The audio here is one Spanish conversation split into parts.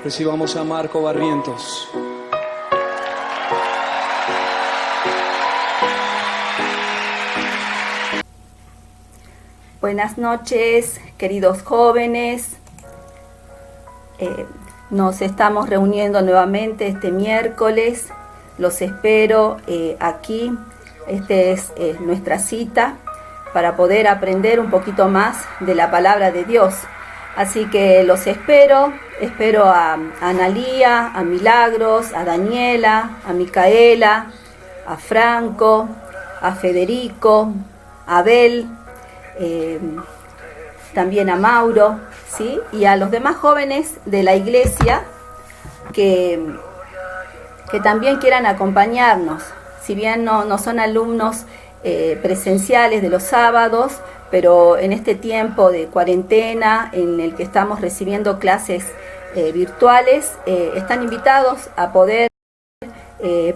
Recibamos a Marco Barrientos. Buenas noches, queridos jóvenes. Nos estamos reuniendo nuevamente este miércoles. Los espero aquí. Esta es nuestra cita para poder aprender un poquito más de la palabra de Dios. Así que los espero a Analía, a Milagros, a Daniela, a Micaela, a Franco, a Federico, a Abel, también a Mauro, ¿sí? Y a los demás jóvenes de la iglesia que también quieran acompañarnos. Si bien no son alumnos presenciales de los sábados, pero en este tiempo de cuarentena en el que estamos recibiendo clases virtuales, están invitados a poder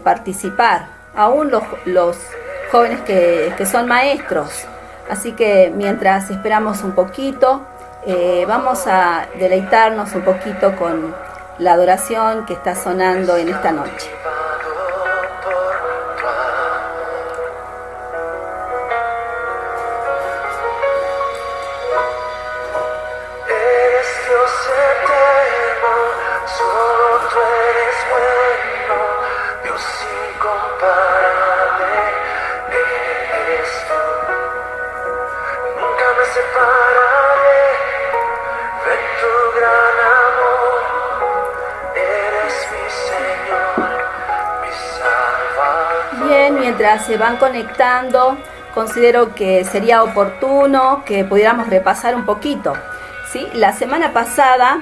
participar, aún los jóvenes que son maestros. Así que mientras esperamos un poquito, vamos a deleitarnos un poquito con la adoración que está sonando en esta noche. Bien, mientras se van conectando, considero que sería oportuno que pudiéramos repasar un poquito, ¿sí? La semana pasada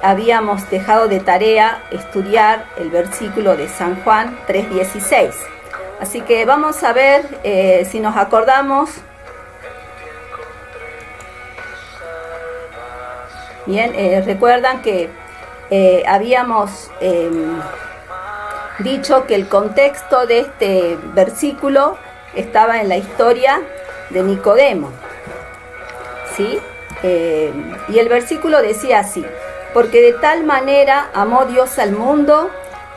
habíamos dejado de tarea estudiar el versículo de San Juan 3:16. Así que vamos a ver si nos acordamos. Bien, recuerdan que habíamos dicho que el contexto de este versículo estaba en la historia de Nicodemo, ¿sí? Y el versículo decía así: porque de tal manera amó Dios al mundo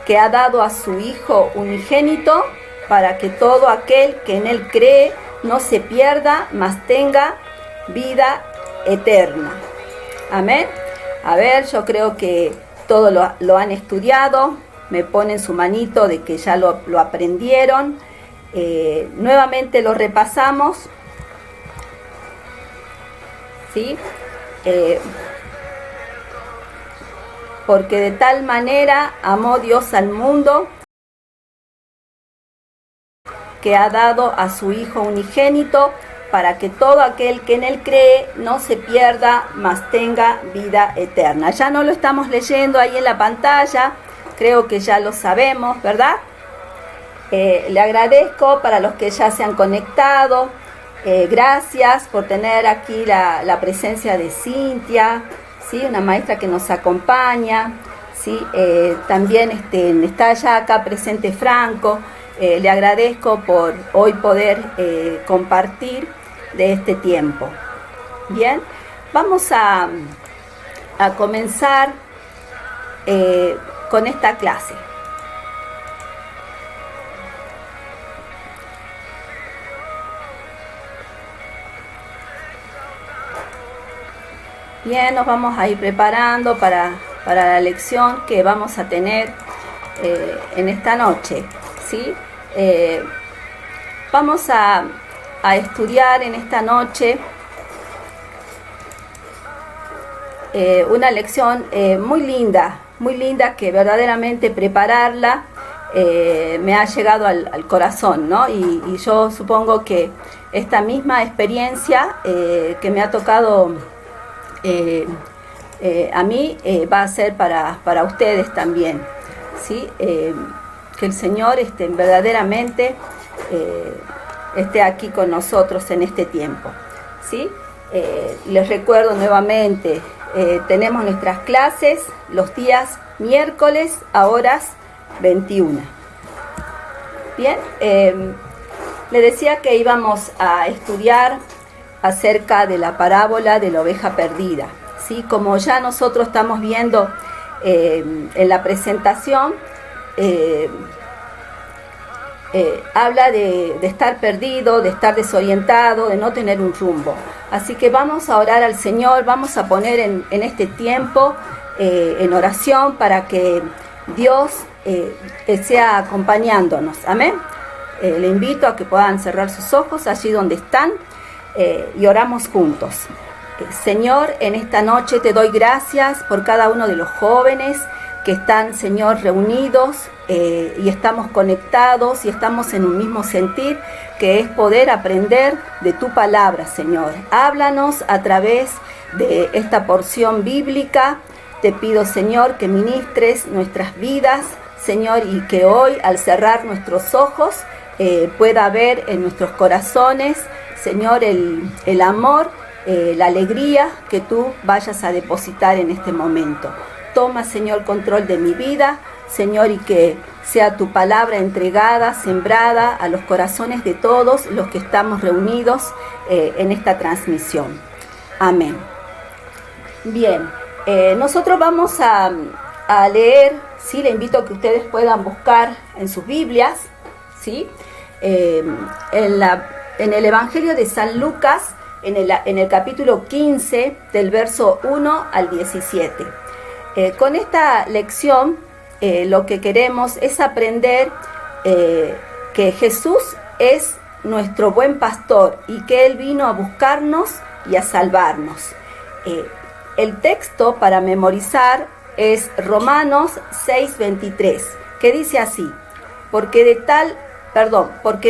que ha dado a su Hijo unigénito, para que todo aquel que en él cree no se pierda, mas tenga vida eterna. Amén. A ver, yo creo que todo lo han estudiado. Me ponen su manito de que ya lo aprendieron. Nuevamente lo repasamos, ¿sí? Porque de tal manera amó Dios al mundo que ha dado a su Hijo unigénito, para que todo aquel que en él cree no se pierda, mas tenga vida eterna. Ya no lo estamos leyendo ahí en la pantalla, creo que ya lo sabemos, ¿verdad? Le agradezco para los que ya se han conectado. Gracias por tener aquí la presencia de Cintia, ¿sí? Una maestra que nos acompaña, ¿sí? También está ya acá presente Franco. Le agradezco por hoy poder compartir de este tiempo. Bien, vamos a comenzar con esta clase. Bien, nos vamos a ir preparando para la lección que vamos a tener en esta noche, ¿sí? Vamos a estudiar en esta noche una lección muy linda, que verdaderamente prepararla me ha llegado al corazón, ¿no? Y yo supongo que esta misma experiencia que me ha tocado a mí va a ser para ustedes también, ¿sí? Que el Señor verdaderamente esté aquí con nosotros en este tiempo, ¿sí? Les recuerdo nuevamente, tenemos nuestras clases los días miércoles a horas 21. Bien, le decía que íbamos a estudiar acerca de la parábola de la oveja perdida, ¿sí? Como ya nosotros estamos viendo en la presentación, habla de estar perdido, de estar desorientado, de no tener un rumbo. Así que vamos a orar al Señor, vamos a poner en este tiempo en oración para que Dios sea acompañándonos. Amén. Le invito a que puedan cerrar sus ojos allí donde están y oramos juntos. Señor, en esta noche te doy gracias por cada uno de los jóvenes que están, Señor, reunidos y estamos conectados y estamos en un mismo sentir, que es poder aprender de tu palabra, Señor. Háblanos a través de esta porción bíblica. Te pido, Señor, que ministres nuestras vidas, Señor, y que hoy, al cerrar nuestros ojos, pueda haber en nuestros corazones, Señor, el amor, la alegría que tú vayas a depositar en este momento. Toma, Señor, control de mi vida, Señor, y que sea tu palabra entregada, sembrada a los corazones de todos los que estamos reunidos en esta transmisión. Amén. Bien, nosotros vamos a leer, ¿sí? Le invito a que ustedes puedan buscar en sus Biblias, ¿sí? En el Evangelio de San Lucas, en el capítulo 15, del verso 1 al 17. Con esta lección lo que queremos es aprender que Jesús es nuestro buen pastor y que Él vino a buscarnos y a salvarnos. El texto para memorizar es Romanos 6:23, que dice así: porque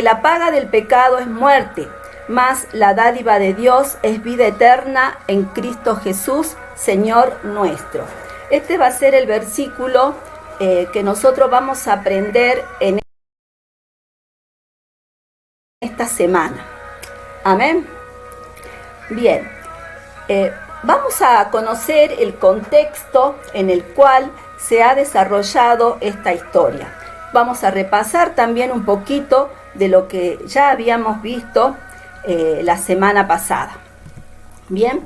la paga del pecado es muerte, mas la dádiva de Dios es vida eterna en Cristo Jesús, Señor nuestro. Este va a ser el versículo que nosotros vamos a aprender en esta semana. Amén. Bien, vamos a conocer el contexto en el cual se ha desarrollado esta historia. Vamos a repasar también un poquito de lo que ya habíamos visto la semana pasada. Bien,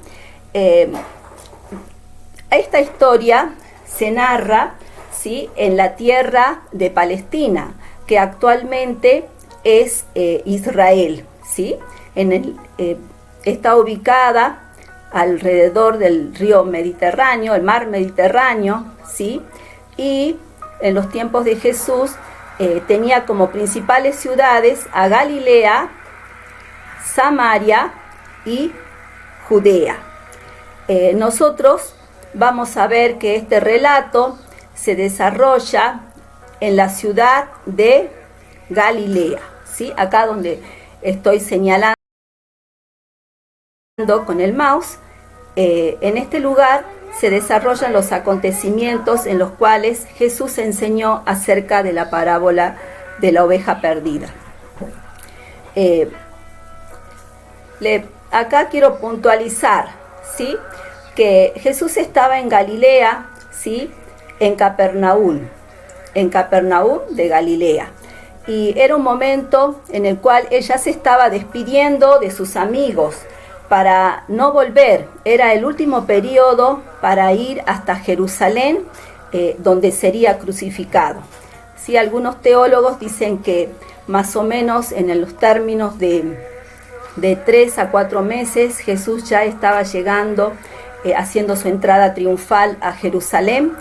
esta historia se narra, ¿sí?, en la tierra de Palestina, que actualmente es Israel, ¿sí? Está ubicada alrededor del río Mediterráneo, el mar Mediterráneo, ¿sí? Y en los tiempos de Jesús tenía como principales ciudades a Galilea, Samaria y Judea. Nosotros vamos a ver que este relato se desarrolla en la ciudad de Galilea, ¿sí? Acá donde estoy señalando con el mouse, en este lugar se desarrollan los acontecimientos en los cuales Jesús enseñó acerca de la parábola de la oveja perdida. Acá quiero puntualizar, ¿sí?, que Jesús estaba en Galilea, ¿sí?, en Capernaum de Galilea. Y era un momento en el cual ella se estaba despidiendo de sus amigos para no volver. Era el último periodo para ir hasta Jerusalén, donde sería crucificado. Sí, algunos teólogos dicen que más o menos en los términos de 3 a 4 meses Jesús ya estaba llegando, haciendo su entrada triunfal a Jerusalén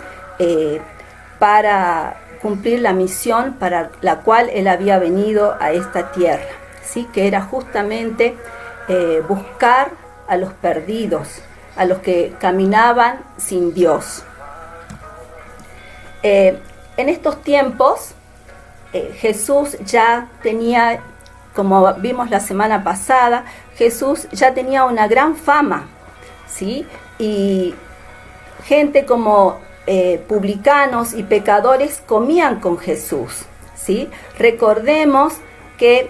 para cumplir la misión para la cual él había venido a esta tierra, ¿sí?, que era justamente buscar a los perdidos, a los que caminaban sin Dios. En estos tiempos Jesús ya tenía, como vimos la semana pasada, Jesús ya tenía una gran fama, ¿sí?, y gente como publicanos y pecadores comían con Jesús, ¿sí? Recordemos que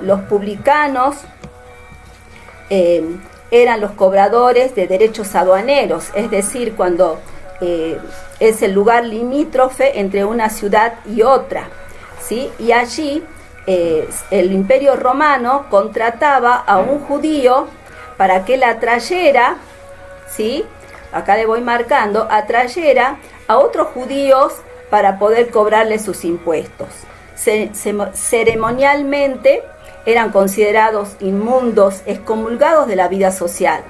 los publicanos eran los cobradores de derechos aduaneros, es decir, cuando es el lugar limítrofe entre una ciudad y otra, ¿sí? Y allí el Imperio Romano contrataba a un judío para que la trayera, ¿sí?, acá le voy marcando, atrayera a otros judíos para poder cobrarles sus impuestos. Ceremonialmente eran considerados inmundos, excomulgados de la vida social.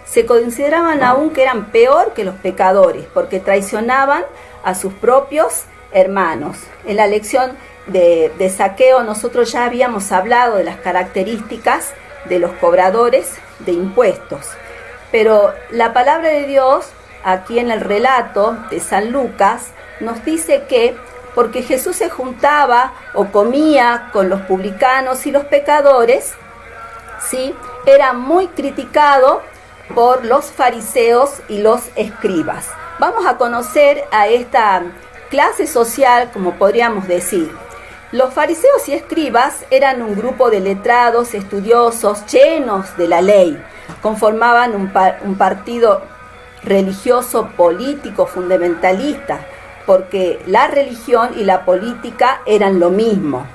Se consideraban aún que eran peor que los pecadores, porque traicionaban a sus propios hermanos. En la lección de Zaqueo nosotros ya habíamos hablado de las características de los cobradores de impuestos. Pero la palabra de Dios, aquí en el relato de San Lucas, nos dice que porque Jesús se juntaba o comía con los publicanos y los pecadores, ¿sí?, era muy criticado por los fariseos y los escribas. Vamos a conocer a esta clase social, como podríamos decir. Los fariseos y escribas eran un grupo de letrados, estudiosos, llenos de la ley. Conformaban un partido religioso, político, fundamentalista, porque la religión y la política eran lo mismo,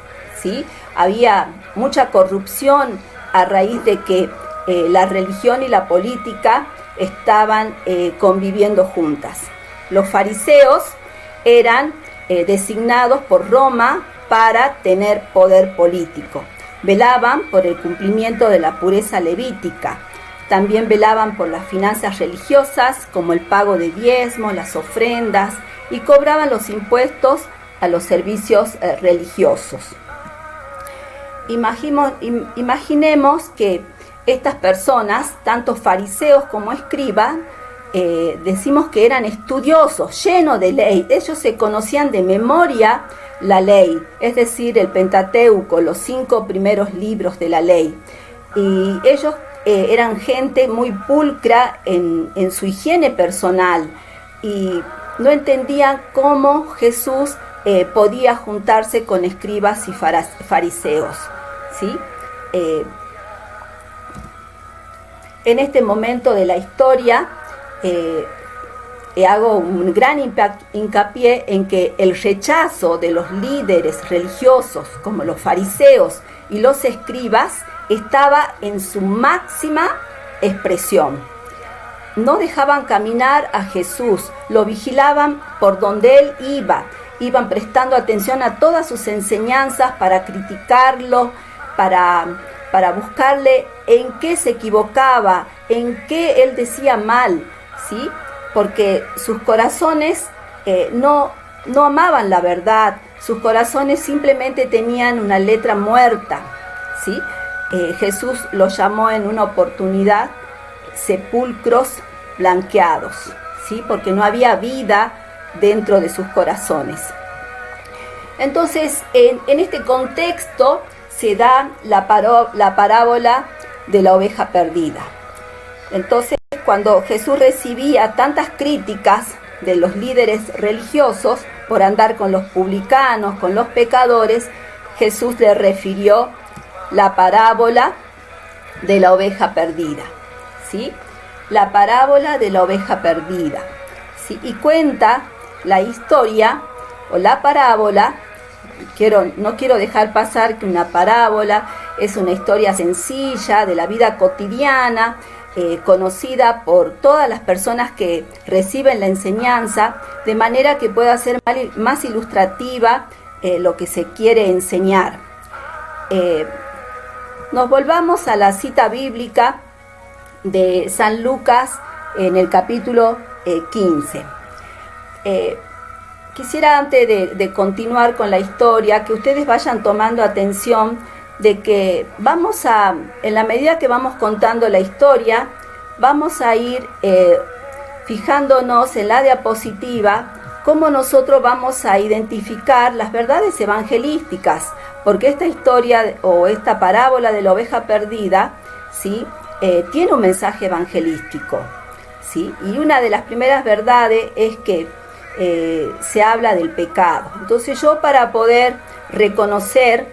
¿sí? Había mucha corrupción a raíz de que la religión y la política estaban conviviendo juntas. Los fariseos eran designados por Roma para tener poder político. Velaban por el cumplimiento de la pureza levítica. También velaban por las finanzas religiosas, como el pago de diezmos, las ofrendas, y cobraban los impuestos a los servicios religiosos. Imaginemos que estas personas, tanto fariseos como escribas, decimos que eran estudiosos, llenos de ley. Ellos se conocían de memoria la ley, es decir, el Pentateuco, los 5 primeros libros de la ley. Y ellos eran gente muy pulcra en su higiene personal y no entendían cómo Jesús podía juntarse con escribas y fariseos, ¿sí? En este momento de la historia hago un gran hincapié en que el rechazo de los líderes religiosos como los fariseos y los escribas estaba en su máxima expresión. No dejaban caminar a Jesús, lo vigilaban por donde él iba, iban prestando atención a todas sus enseñanzas para criticarlo, para buscarle en qué se equivocaba, en qué él decía mal, ¿sí? Porque sus corazones no amaban la verdad, sus corazones simplemente tenían una letra muerta, ¿sí? Jesús los llamó en una oportunidad sepulcros blanqueados, ¿sí? Porque no había vida dentro de sus corazones. Entonces, en este contexto se da la parábola de la oveja perdida. Entonces, cuando Jesús recibía tantas críticas de los líderes religiosos por andar con los publicanos, con los pecadores, Jesús le refirió la parábola de la oveja perdida, ¿sí? La parábola de la oveja perdida, ¿sí? Y cuenta la historia o la parábola. No quiero dejar pasar que una parábola es una historia sencilla de la vida cotidiana, conocida por todas las personas que reciben la enseñanza, de manera que pueda ser más ilustrativa lo que se quiere enseñar. Nos volvamos a la cita bíblica de San Lucas en el capítulo 15. Quisiera, antes de continuar con la historia, que ustedes vayan tomando atención de que en la medida que vamos contando la historia, vamos a ir fijándonos en la diapositiva cómo nosotros vamos a identificar las verdades evangelísticas, porque esta historia o esta parábola de la oveja perdida, ¿sí?, tiene un mensaje evangelístico, ¿sí? Y una de las primeras verdades es que se habla del pecado. Entonces yo, para poder reconocer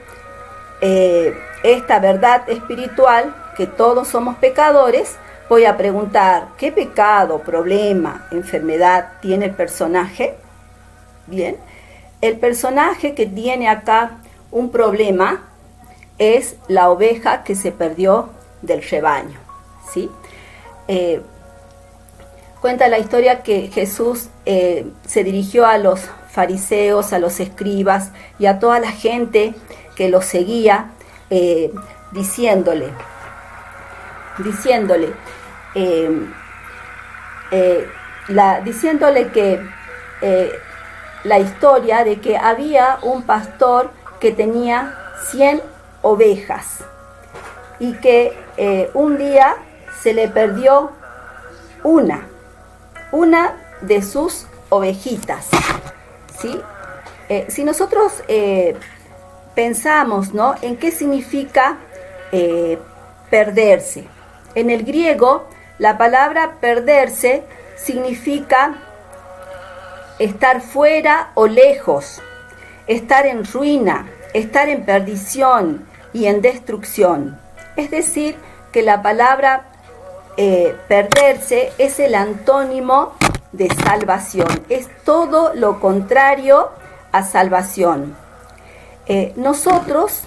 esta verdad espiritual, que todos somos pecadores, voy a preguntar: ¿qué pecado, problema, enfermedad tiene el personaje? Bien, el personaje que tiene acá un problema es la oveja que se perdió del rebaño, ¿sí? Cuenta la historia que Jesús se dirigió a los fariseos, a los escribas y a toda la gente que lo seguía, diciéndole que la historia de que había un pastor que tenía 100 ovejas y que un día se le perdió una de sus ovejitas, ¿sí? Si nosotros pensamos, ¿no?, en qué significa perderse. En el griego, la palabra perderse significa estar fuera o lejos, estar en ruina, estar en perdición y en destrucción. Es decir, que la palabra perderse es el antónimo de salvación, es todo lo contrario a salvación. Nosotros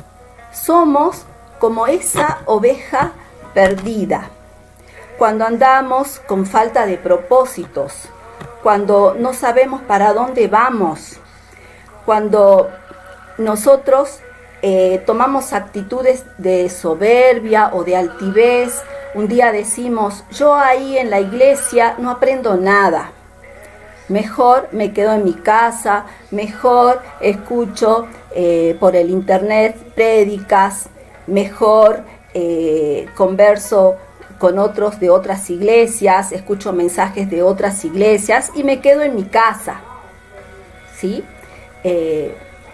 somos como esa oveja perdida, cuando andamos con falta de propósitos, cuando no sabemos para dónde vamos, cuando nosotros tomamos actitudes de soberbia o de altivez. Un día decimos, yo ahí en la iglesia no aprendo nada, mejor me quedo en mi casa, mejor escucho por el internet prédicas, mejor converso con otros de otras iglesias, escucho mensajes de otras iglesias y me quedo en mi casa, ¿sí?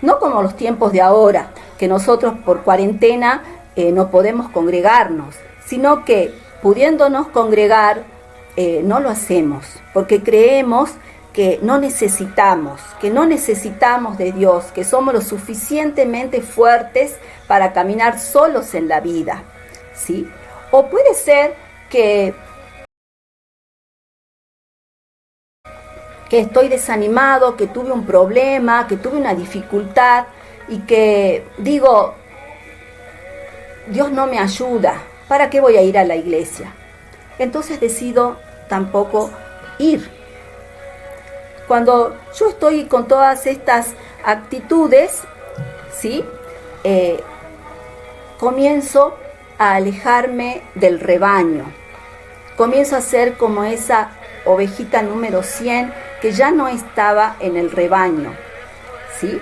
No como los tiempos de ahora, que nosotros por cuarentena no podemos congregarnos, sino que pudiéndonos congregar, no lo hacemos, porque creemos que no necesitamos de Dios, que somos lo suficientemente fuertes para caminar solos en la vida, ¿sí? O puede ser que estoy desanimado, que tuve un problema, que tuve una dificultad y que digo, Dios no me ayuda, ¿para qué voy a ir a la iglesia? Entonces decido tampoco ir. Cuando yo estoy con todas estas actitudes, ¿sí? Comienzo a alejarme del rebaño. Comienzo a ser como esa ovejita número 100 que ya no estaba en el rebaño, ¿sí?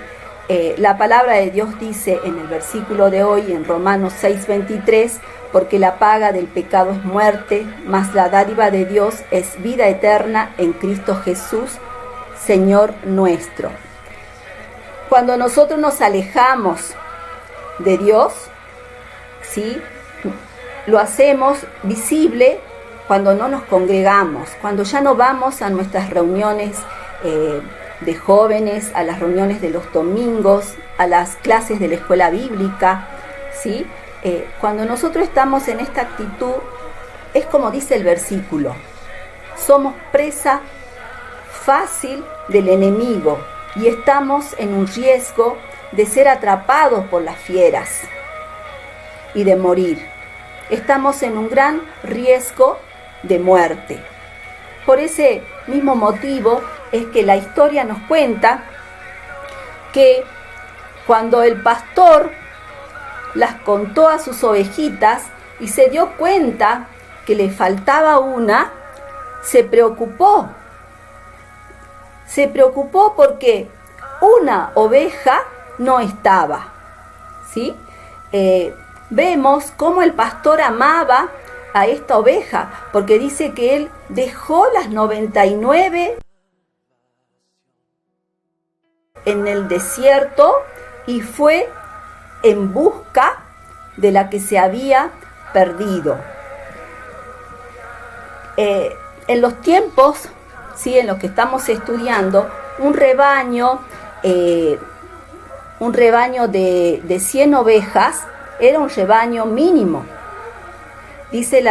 La palabra de Dios dice en el versículo de hoy, en Romanos 6:23, porque la paga del pecado es muerte, mas la dádiva de Dios es vida eterna en Cristo Jesús, Señor nuestro. Cuando nosotros nos alejamos de Dios, ¿sí?, lo hacemos visible cuando no nos congregamos, cuando ya no vamos a nuestras reuniones de jóvenes, a las reuniones de los domingos, a las clases de la escuela bíblica, ¿sí? Cuando nosotros estamos en esta actitud, es como dice el versículo, somos presa fácil del enemigo y estamos en un riesgo de ser atrapados por las fieras y de morir. Estamos en un gran riesgo de muerte. Por ese mismo motivo es que la historia nos cuenta que cuando el pastor las contó a sus ovejitas y se dio cuenta que le faltaba una, se preocupó. Se preocupó porque una oveja no estaba, ¿sí? Vemos cómo el pastor amaba a esta oveja, porque dice que él dejó las 99 en el desierto y fue en busca de la que se había perdido. En los tiempos, ¿sí?, en los que estamos estudiando, un rebaño de 100 ovejas era un rebaño mínimo. Dice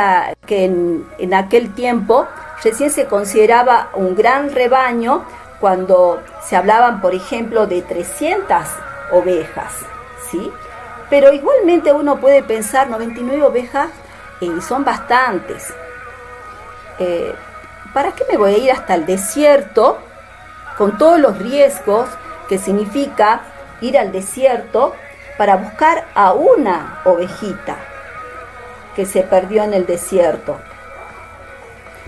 que en aquel tiempo recién se consideraba un gran rebaño cuando se hablaban, por ejemplo, de 300 ovejas, ¿sí? Pero igualmente uno puede pensar, 99 ovejas son bastantes. ¿para qué me voy a ir hasta el desierto con todos los riesgos que significa ir al desierto para buscar a una ovejita que se perdió en el desierto?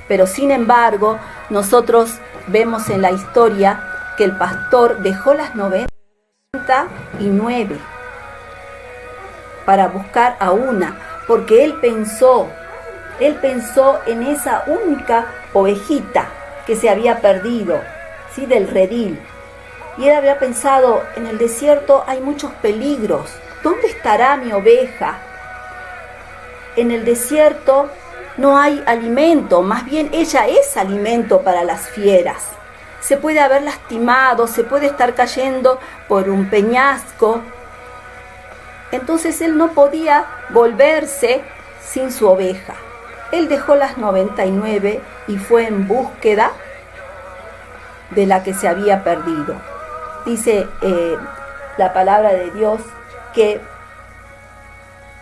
Pero sin embargo, nosotros vemos en la historia que el pastor dejó las 99 para buscar a una, porque él pensó en esa única ovejita que se había perdido, ¿sí?, del redil. Y él había pensado, en el desierto hay muchos peligros, ¿dónde estará mi oveja? En el desierto no hay alimento, más bien ella es alimento para las fieras. Se puede haber lastimado, se puede estar cayendo por un peñasco. Entonces él no podía volverse sin su oveja. Él dejó las 99 y fue en búsqueda de la que se había perdido. Dice la palabra de Dios que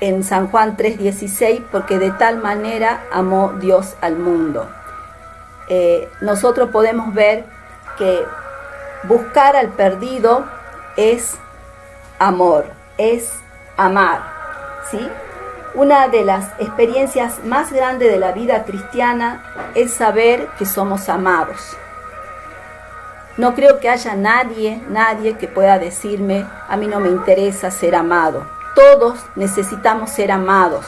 en San Juan 3:16, porque de tal manera amó Dios al mundo. Nosotros podemos ver que buscar al perdido es amor, es amar, ¿sí? Una de las experiencias más grandes de la vida cristiana es saber que somos amados. No creo que haya nadie que pueda decirme, a mí no me interesa ser amado. Todos necesitamos ser amados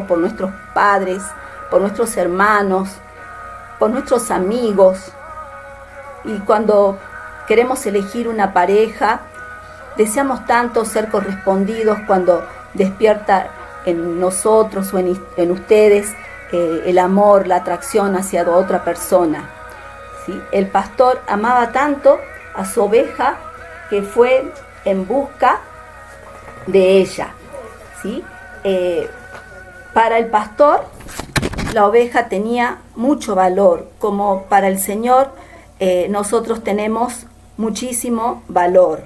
por nuestros padres, por nuestros hermanos, por nuestros amigos. Y cuando queremos elegir una pareja, deseamos tanto ser correspondidos cuando despierta en nosotros o en ustedes el amor, la atracción hacia otra persona, ¿sí? El pastor amaba tanto a su oveja que fue en busca de ella, ¿sí? Para el pastor la oveja tenía mucho valor, como para el Señor nosotros tenemos muchísimo valor,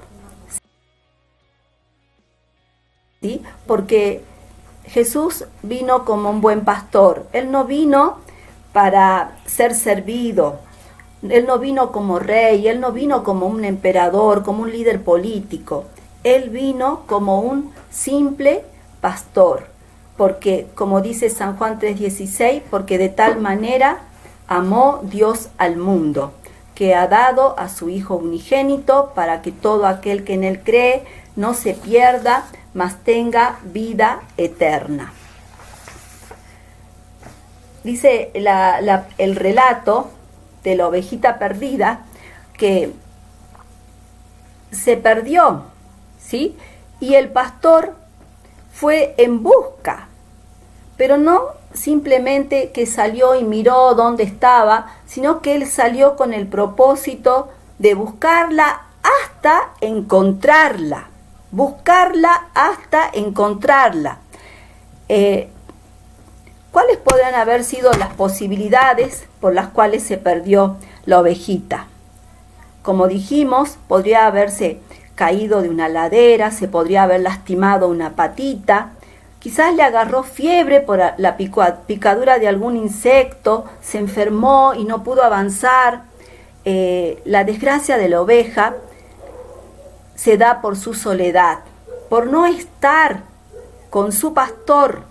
¿sí? Porque Jesús vino como un buen pastor. Él no vino para ser servido, Él no vino como rey, Él no vino como un emperador, como un líder político. Él vino como un simple pastor, porque, como dice San Juan 3:16, porque de tal manera amó Dios al mundo, que ha dado a su Hijo unigénito, para que todo aquel que en Él cree no se pierda, mas tenga vida eterna. Dice el relato de la ovejita perdida que se perdió, ¿sí? Y el pastor fue en busca, pero no simplemente que salió y miró dónde estaba, sino que él salió con el propósito de buscarla hasta encontrarla. Buscarla hasta encontrarla. ¿Cuáles podrán haber sido las posibilidades por las cuales se perdió la ovejita? Como dijimos, podría haberse caído de una ladera, se podría haber lastimado una patita, quizás le agarró fiebre por la picadura de algún insecto, se enfermó y no pudo avanzar. La desgracia de la oveja se da por su soledad, por no estar con su pastor.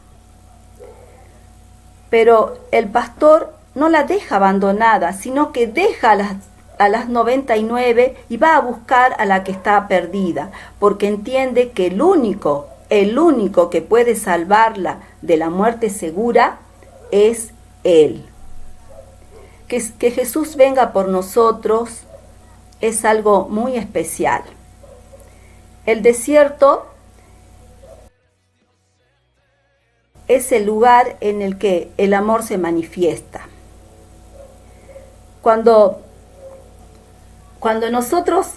Pero el pastor no la deja abandonada, sino que deja a las 99 y va a buscar a la que está perdida, porque entiende que el único que puede salvarla de la muerte segura es Él. Que Jesús venga por nosotros es algo muy especial. El desierto es el lugar en el que el amor se manifiesta. Cuando nosotros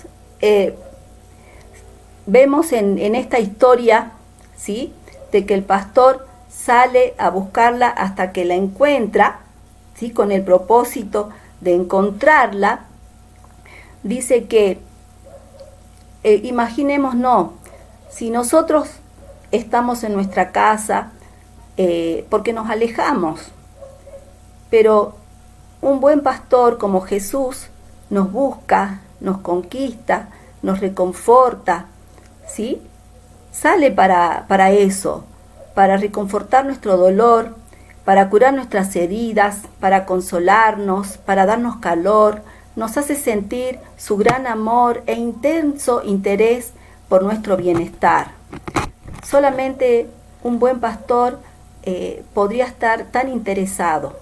vemos en esta historia, ¿sí?, de que el pastor sale a buscarla hasta que la encuentra, ¿sí?, con el propósito de encontrarla, dice que imaginémonos, si nosotros estamos en nuestra casa, porque nos alejamos, pero un buen pastor como Jesús nos busca, nos conquista, nos reconforta, ¿sí? Sale para eso, para reconfortar nuestro dolor, para curar nuestras heridas, para consolarnos, para darnos calor, nos hace sentir su gran amor e intenso interés por nuestro bienestar. Solamente un buen pastor podría estar tan interesado.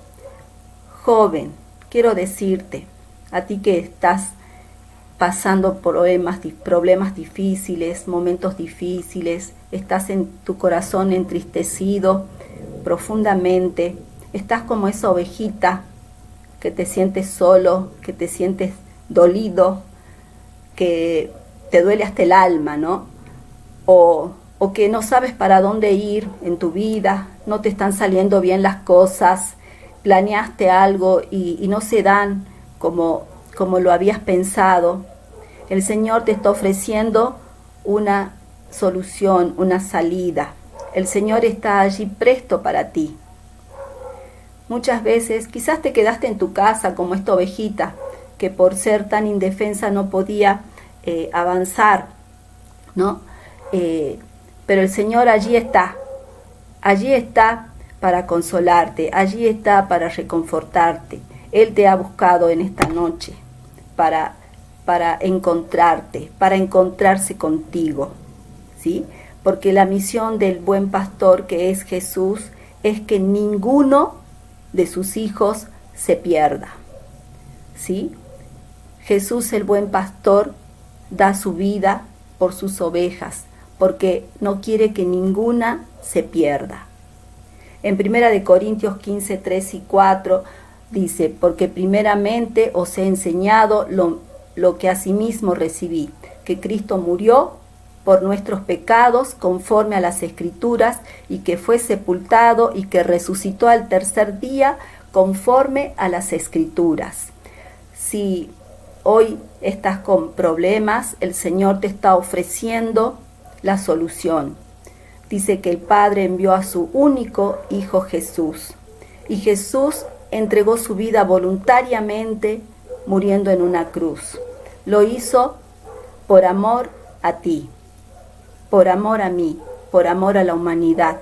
Joven, quiero decirte, a ti que estás pasando problemas difíciles, momentos difíciles, estás en tu corazón entristecido profundamente, estás como esa ovejita que te sientes solo, que te sientes dolido, que te duele hasta el alma, ¿no? O que no sabes para dónde ir en tu vida, no te están saliendo bien las cosas, planeaste algo y no se dan como lo habías pensado. El Señor te está ofreciendo una solución, una salida. El Señor está allí presto para ti. Muchas veces quizás te quedaste en tu casa como esta ovejita que por ser tan indefensa no podía avanzar, ¿no? Pero el Señor allí está para consolarte, allí está para reconfortarte. Él te ha buscado en esta noche para encontrarte, para encontrarse contigo, ¿sí? Porque la misión del buen pastor que es Jesús es que ninguno de sus hijos se pierda, ¿sí? Jesús, el buen pastor, da su vida por sus ovejas, porque no quiere que ninguna se pierda. En 1 Corintios 15, 3 y 4 dice, porque primeramente os he enseñado lo que asimismo recibí, que Cristo murió por nuestros pecados conforme a las Escrituras, y que fue sepultado y que resucitó al tercer día conforme a las Escrituras. Si hoy estás con problemas, el Señor te está ofreciendo la solución. Dice que el Padre envió a su único Hijo Jesús, y Jesús entregó su vida voluntariamente muriendo en una cruz. Lo hizo por amor a ti, por amor a mí, por amor a la humanidad.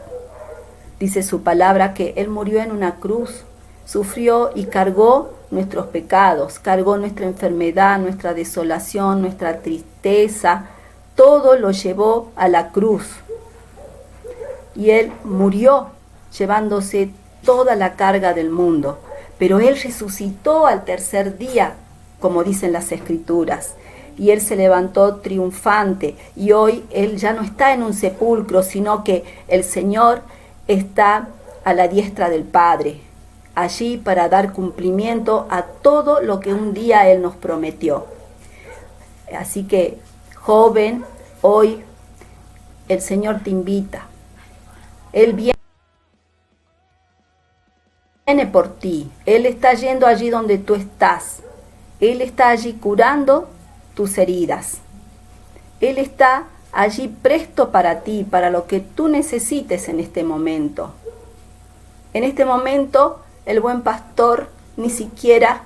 Dice su palabra que Él murió en una cruz, sufrió y cargó nuestros pecados, cargó nuestra enfermedad, nuestra desolación, nuestra tristeza, todo lo llevó a la cruz. Y Él murió llevándose toda la carga del mundo, pero Él resucitó al tercer día, como dicen las Escrituras, y Él se levantó triunfante, y hoy Él ya no está en un sepulcro, sino que el Señor está a la diestra del Padre, allí para dar cumplimiento a todo lo que un día Él nos prometió. Así que, joven, hoy el Señor te invita. Él viene por ti. Él está yendo allí donde tú estás. Él está allí curando tus heridas. Él está allí presto para ti, para lo que tú necesites en este momento. En este momento, el buen pastor ni siquiera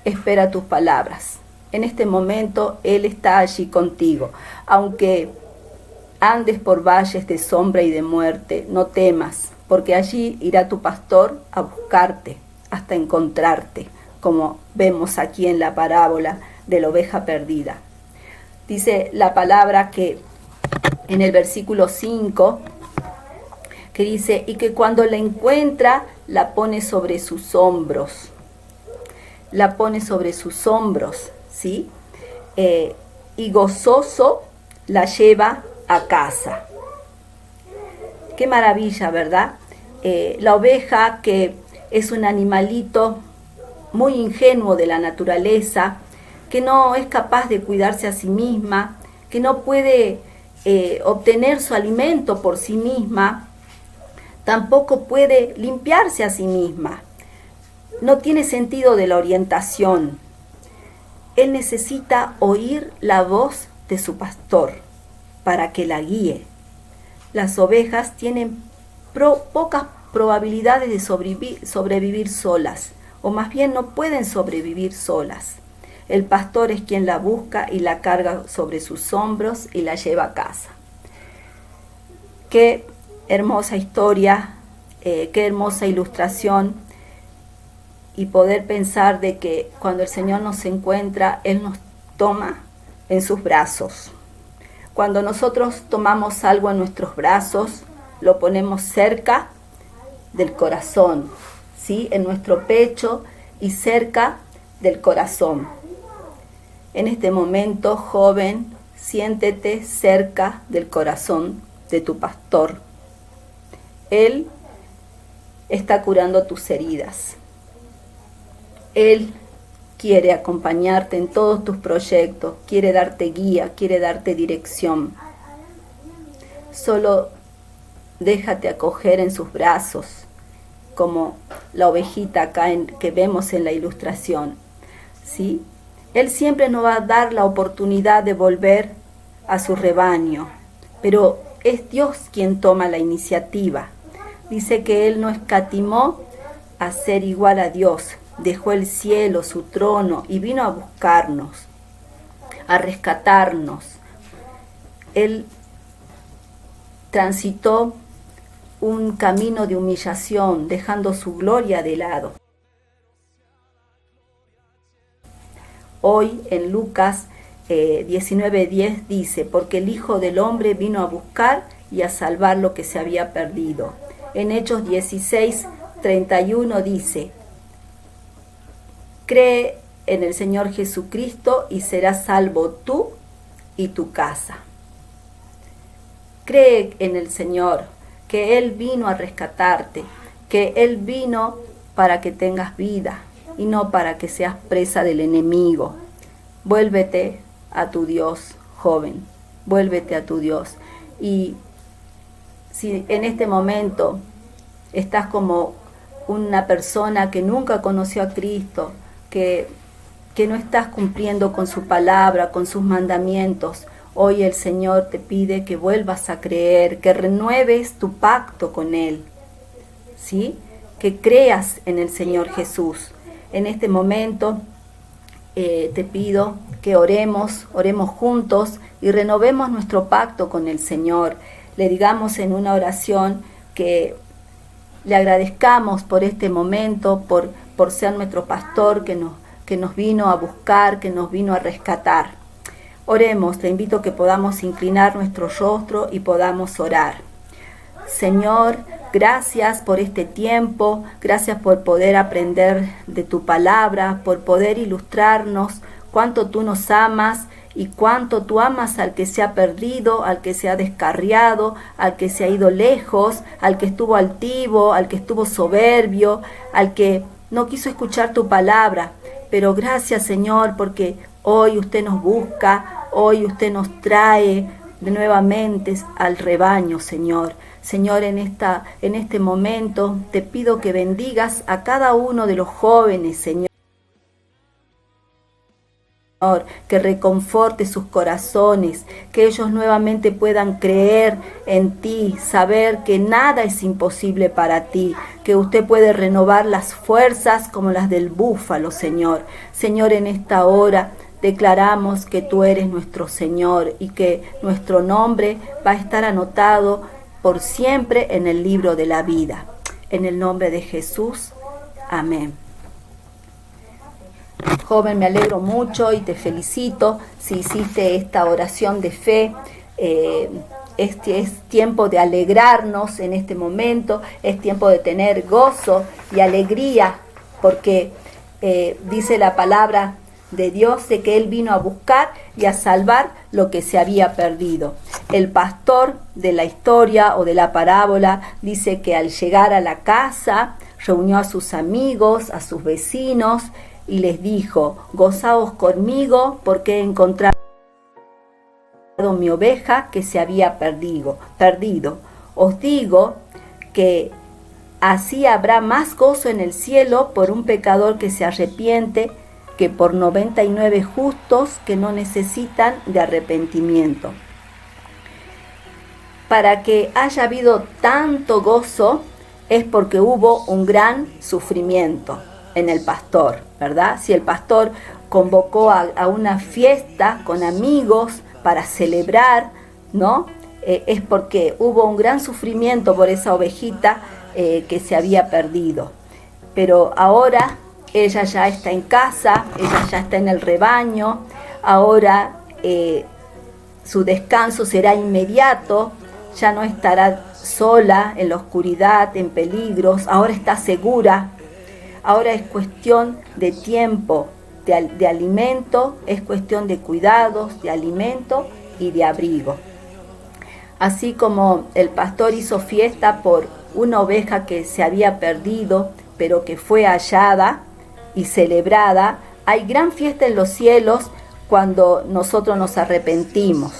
espera tus palabras. En este momento, Él está allí contigo. Aunque andes por valles de sombra y de muerte, no temas, porque allí irá tu pastor a buscarte hasta encontrarte, como vemos aquí en la parábola de la oveja perdida. Dice la palabra que en el versículo 5, que dice, y que cuando la encuentra, la pone sobre sus hombros. La pone sobre sus hombros, ¿sí? Y gozoso la lleva a casa. Qué maravilla, ¿verdad? La oveja, que es un animalito muy ingenuo de la naturaleza, que no es capaz de cuidarse a sí misma, que no puede obtener su alimento por sí misma, tampoco puede limpiarse a sí misma, no tiene sentido de la orientación. Él necesita oír la voz de su pastor para que la guíe. Las ovejas tienen pocas probabilidades de sobrevivir solas. o más bien no pueden sobrevivir solas. El pastor es quien la busca y la carga sobre sus hombros y la lleva a casa. Qué hermosa historia, qué hermosa ilustración, y poder pensar de que cuando el Señor nos encuentra, Él nos toma en sus brazos. Cuando nosotros tomamos algo en nuestros brazos, lo ponemos cerca del corazón, ¿sí? En nuestro pecho y cerca del corazón. En este momento, joven, siéntete cerca del corazón de tu pastor. Él está curando tus heridas. Él quiere acompañarte en todos tus proyectos, quiere darte guía, quiere darte dirección. Solo déjate acoger en sus brazos, como la ovejita acá que vemos en la ilustración, ¿sí? Él siempre nos va a dar la oportunidad de volver a su rebaño, pero es Dios quien toma la iniciativa. Dice que Él no escatimó a ser igual a Dios, dejó el cielo, su trono, y vino a buscarnos, a rescatarnos. Él transitó un camino de humillación, dejando su gloria de lado. Hoy en Lucas 19:10 dice, porque el Hijo del Hombre vino a buscar y a salvar lo que se había perdido. En Hechos 16:31 dice, cree en el Señor Jesucristo y serás salvo tú y tu casa. Cree en el Señor, que Él vino a rescatarte, que Él vino para que tengas vida y no para que seas presa del enemigo. Vuélvete a tu Dios, joven, vuélvete a tu Dios. Y si en este momento estás como una persona que nunca conoció a Cristo, que no estás cumpliendo con su palabra, con sus mandamientos, hoy el Señor te pide que vuelvas a creer, que renueves tu pacto con Él, ¿sí? Que creas en el Señor Jesús. En este momento te pido que oremos juntos y renovemos nuestro pacto con el Señor. Le digamos en una oración que le agradezcamos por este momento, por ser nuestro pastor que nos vino a buscar, que nos vino a rescatar. Oremos, te invito a que podamos inclinar nuestro rostro y podamos orar. Señor, gracias por este tiempo, gracias por poder aprender de tu palabra, por poder ilustrarnos cuánto tú nos amas y cuánto tú amas al que se ha perdido, al que se ha descarriado, al que se ha ido lejos, al que estuvo altivo, al que estuvo soberbio, al que no quiso escuchar tu palabra. Pero gracias, Señor, porque hoy usted nos busca, hoy usted nos trae nuevamente al rebaño, Señor. Señor, en este momento te pido que bendigas a cada uno de los jóvenes, Señor. Que reconforte sus corazones, que ellos nuevamente puedan creer en ti, saber que nada es imposible para ti, que usted puede renovar las fuerzas como las del búfalo, Señor. Señor, en esta hora declaramos que tú eres nuestro Señor y que nuestro nombre va a estar anotado por siempre en el libro de la vida. En el nombre de Jesús, amén. Joven, me alegro mucho y te felicito si hiciste esta oración de fe. Este es tiempo de alegrarnos en este momento, es tiempo de tener gozo y alegría, porque dice la palabra de Dios de que Él vino a buscar y a salvar lo que se había perdido. El pastor de la historia o de la parábola dice que al llegar a la casa reunió a sus amigos, a sus vecinos, y les dijo: gozaos conmigo porque he encontrado mi oveja que se había perdido. Os digo que así habrá más gozo en el cielo por un pecador que se arrepiente que por 99 justos que no necesitan de arrepentimiento. Para que haya habido tanto gozo es porque hubo un gran sufrimiento. en el pastor, ¿verdad? Si el pastor convocó a una fiesta con amigos para celebrar, ¿no? Es porque hubo un gran sufrimiento por esa ovejita que se había perdido. Pero ahora ella ya está en casa, ella ya está en el rebaño, ahora su descanso será inmediato, ya no estará sola en la oscuridad, en peligros, ahora está segura. Ahora es cuestión de tiempo, de alimento, es cuestión de cuidados, de alimento y de abrigo. Así como el pastor hizo fiesta por una oveja que se había perdido, pero que fue hallada y celebrada, hay gran fiesta en los cielos cuando nosotros nos arrepentimos.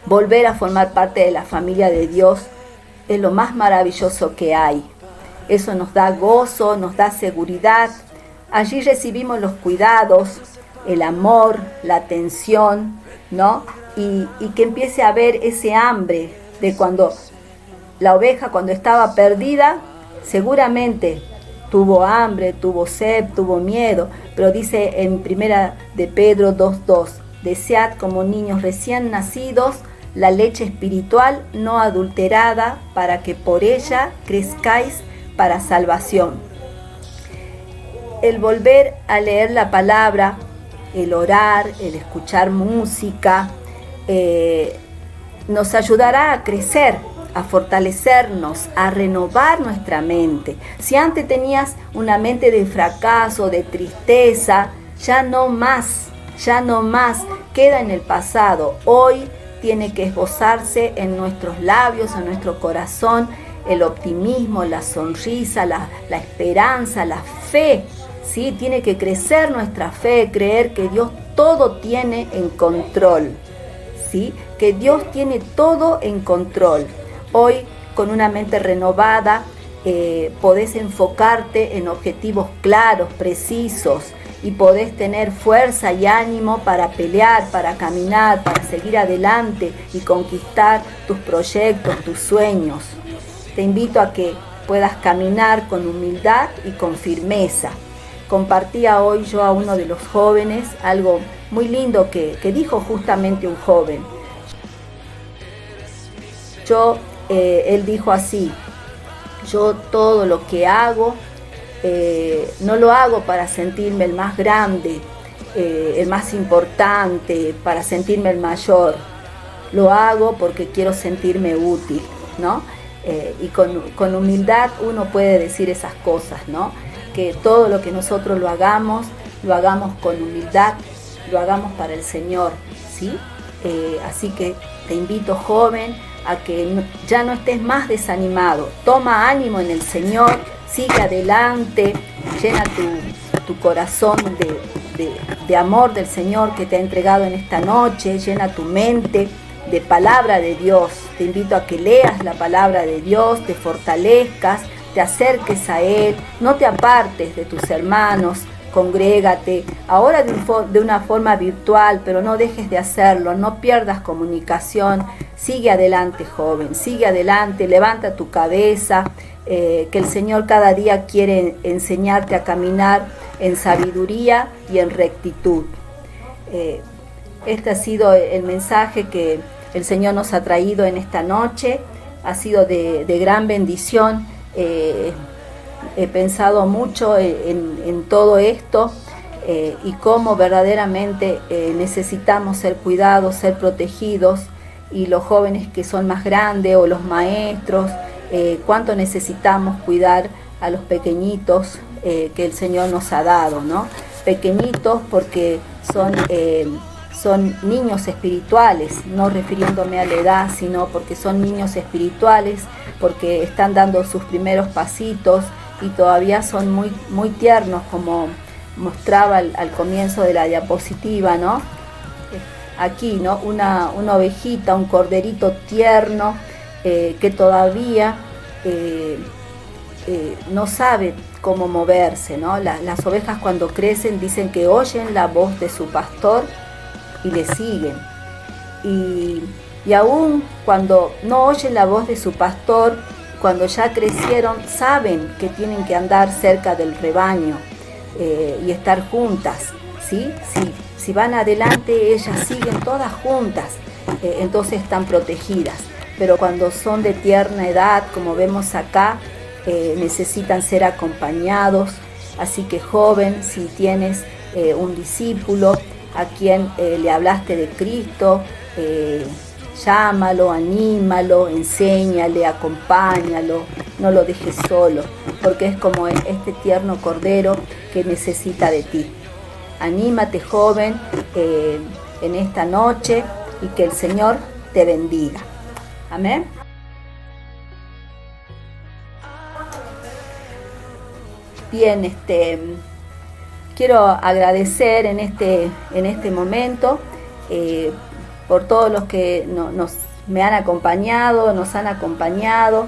Volver a formar parte de la familia de Dios es lo más maravilloso que hay. Eso nos da gozo, nos da seguridad. Allí recibimos los cuidados, el amor, la atención, ¿no? Y que empiece a haber ese hambre de cuando la oveja, cuando estaba perdida, seguramente tuvo hambre, tuvo sed, tuvo miedo, pero dice en primera de Pedro 2:2, desead como niños recién nacidos la leche espiritual no adulterada para que por ella crezcáis para salvación. El volver a leer la palabra, el orar, el escuchar música, nos ayudará a crecer, a fortalecernos, a renovar nuestra mente. Si antes tenías una mente de fracaso, de tristeza, ya no más, queda en el pasado. Hoy tiene que esbozarse en nuestros labios, en nuestro corazón, el optimismo, la sonrisa, la esperanza, la fe, ¿sí? Tiene que crecer nuestra fe, creer que Dios todo tiene en control, ¿sí? Que Dios tiene todo en control. Hoy, con una mente renovada, podés enfocarte en objetivos claros, precisos, y podés tener fuerza y ánimo para pelear, para caminar, para seguir adelante y conquistar tus proyectos, tus sueños. Te invito a que puedas caminar con humildad y con firmeza. Compartía hoy yo a uno de los jóvenes algo muy lindo que dijo justamente un joven. Él dijo así: yo todo lo que hago, no lo hago para sentirme el más grande, el más importante, para sentirme el mayor. Lo hago porque quiero sentirme útil, ¿no? Y con humildad uno puede decir esas cosas, ¿no? Que todo lo que nosotros lo hagamos con humildad, lo hagamos para el Señor, ¿sí? Así que te invito, joven, a que ya no estés más desanimado. Toma ánimo en el Señor, sigue adelante, llena tu corazón de amor del Señor que te ha entregado en esta noche, llena tu mente de palabra de Dios. Te invito a que leas la palabra de Dios, te fortalezcas, te acerques a Él, no te apartes de tus hermanos, congrégate, ahora de una forma virtual, pero no dejes de hacerlo, no pierdas comunicación. Sigue adelante, joven, sigue adelante, levanta tu cabeza, que el Señor cada día quiere enseñarte a caminar en sabiduría y en rectitud. Este ha sido el mensaje que el Señor nos ha traído en esta noche, ha sido de gran bendición. He pensado mucho en todo esto y cómo verdaderamente necesitamos ser cuidados, ser protegidos, y los jóvenes que son más grandes o los maestros, cuánto necesitamos cuidar a los pequeñitos que el Señor nos ha dado, ¿no? Pequeñitos porque son niños espirituales, no refiriéndome a la edad, sino porque son niños espirituales, porque están dando sus primeros pasitos y todavía son muy, muy tiernos, como mostraba al comienzo de la diapositiva, ¿no? Aquí, ¿no? Una ovejita, un corderito tierno que todavía no sabe cómo moverse, ¿no? Las ovejas cuando crecen dicen que oyen la voz de su pastor y le siguen. Y aún cuando no oyen la voz de su pastor, cuando ya crecieron saben que tienen que andar cerca del rebaño y estar juntas, ¿sí? Si van adelante, ellas siguen todas juntas, entonces están protegidas. Pero cuando son de tierna edad, como vemos acá, necesitan ser acompañados. Así que joven, si tienes un discípulo a quien le hablaste de Cristo, llámalo, anímalo, enséñale, acompáñalo, no lo dejes solo, porque es como este tierno cordero que necesita de ti. Anímate, joven, en esta noche, y que el Señor te bendiga. Amén. Bien, quiero agradecer en este momento por todos los que me han acompañado, nos han acompañado.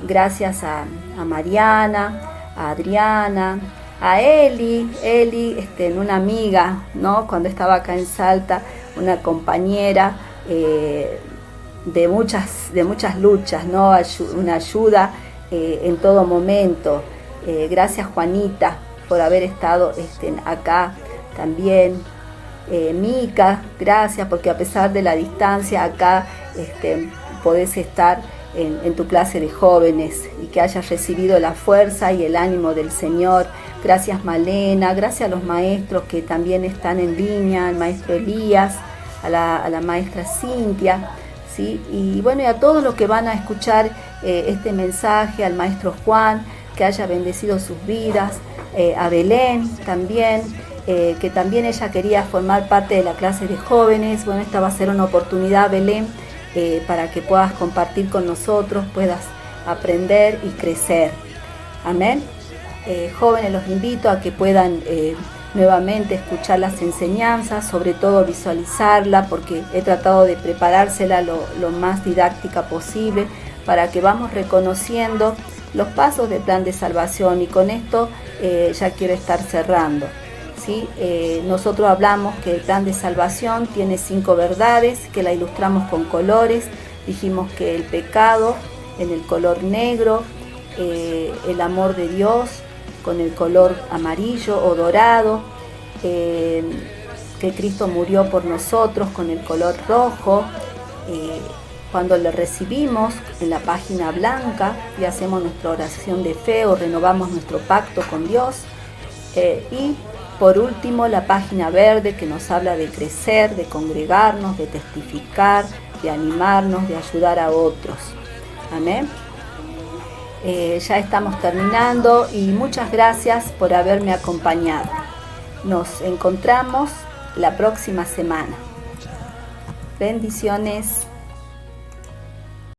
Gracias a Mariana, a Adriana, a Eli, una amiga, ¿no? Cuando estaba acá en Salta, una compañera de muchas luchas, ¿no? Una ayuda en todo momento. Gracias, Juanita, por haber estado acá también. Mica, gracias, porque a pesar de la distancia acá podés estar en tu clase de jóvenes y que hayas recibido la fuerza y el ánimo del Señor. Gracias, Malena, gracias a los maestros que también están en línea, al maestro Elías, a la maestra Cintia, ¿sí? Y bueno, y a todos los que van a escuchar este mensaje, al maestro Juan, que haya bendecido sus vidas, a Belén también, que también ella quería formar parte de la clase de jóvenes. Bueno, esta va a ser una oportunidad, Belén, para que puedas compartir con nosotros, puedas aprender y crecer. Amén. Jóvenes, los invito a que puedan nuevamente escuchar las enseñanzas, sobre todo visualizarla, porque he tratado de preparársela lo más didáctica posible para que vamos reconociendo los pasos del plan de salvación. Y con esto ya quiero estar cerrando, ¿sí? Nosotros hablamos que el plan de salvación tiene 5 verdades, que la ilustramos con colores. Dijimos que el pecado en el color negro, el amor de Dios con el color amarillo o dorado, que Cristo murió por nosotros con el color rojo. Cuando le recibimos en la página blanca y hacemos nuestra oración de fe o renovamos nuestro pacto con Dios. Y por último, la página verde, que nos habla de crecer, de congregarnos, de testificar, de animarnos, de ayudar a otros. Amén. Ya estamos terminando y muchas gracias por haberme acompañado. Nos encontramos la próxima semana. Bendiciones.